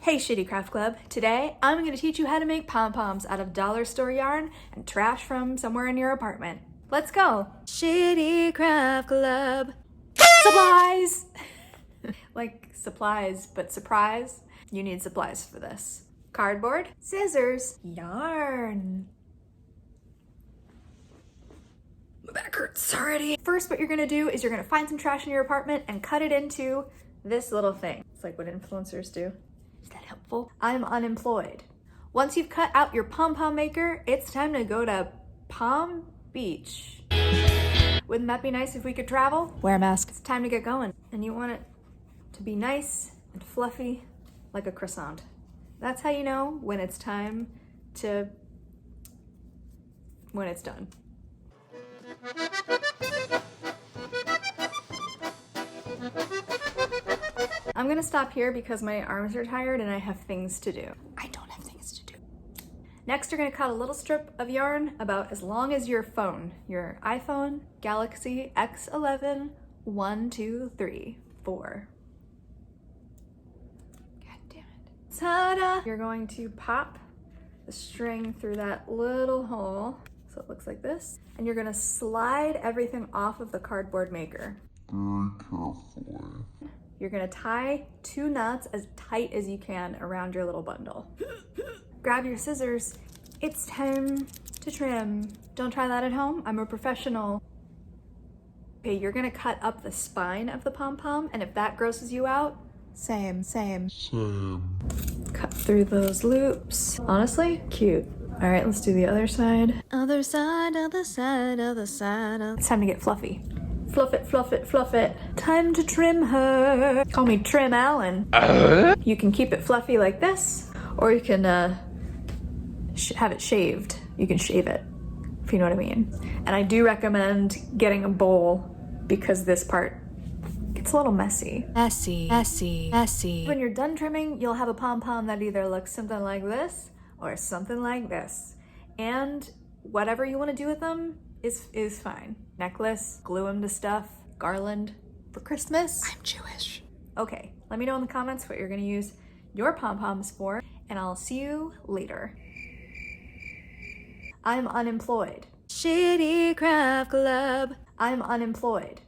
Hey Shitty Craft Club, today I'm going to teach you how to make pom-poms out of dollar store yarn and trash from somewhere in your apartment. Let's go! Shitty Craft Club. Supplies! Like supplies, but surprise, you need supplies for this. Cardboard, scissors, yarn. My back hurts already. First, what you're gonna do is you're gonna find some trash in your apartment and cut it into this little thing. It's like what influencers do. Is that helpful? I'm unemployed. Once you've cut out your pom-pom maker, it's time to go to Palm Beach. Wouldn't that be nice if we could travel? Wear a mask. It's time to get going. And you want it to be nice and fluffy like a croissant. That's how you know when it's time to, when it's done. I'm gonna stop here because my arms are tired and I have things to do. I don't have things to do. Next, you're gonna cut a little strip of yarn about as long as your phone, your iPhone Galaxy X11 1, 2, 3, 4. God damn it. Ta-da! You're going to pop the string through that little hole, so it looks like this, and you're gonna slide everything off of the cardboard maker. Very carefully. You're gonna tie 2 knots as tight as you can around your little bundle. Grab your scissors. It's time to trim. Don't try that at home. I'm a professional. Okay, you're gonna cut up the spine of the pom-pom, and if that grosses you out, same. Cut through those loops. Honestly, cute. All right, let's do the other side. Other side, other side, other side. It's time to get fluffy. Fluff it, fluff it, fluff it. Time to trim her. Call me Trim Allen. You can keep it fluffy like this, or you can have it shaved. You can shave it, if you know what I mean. And I do recommend getting a bowl because this part gets a little messy. Messy. When you're done trimming, you'll have a pom-pom that either looks something like this or something like this. And whatever you want to do with them is fine. Necklace, glue them to stuff, garland for Christmas. I'm Jewish. Okay, let me know in the comments what you're gonna use your pom-poms for, and I'll see you later. I'm unemployed. Shitty Craft Club. I'm unemployed.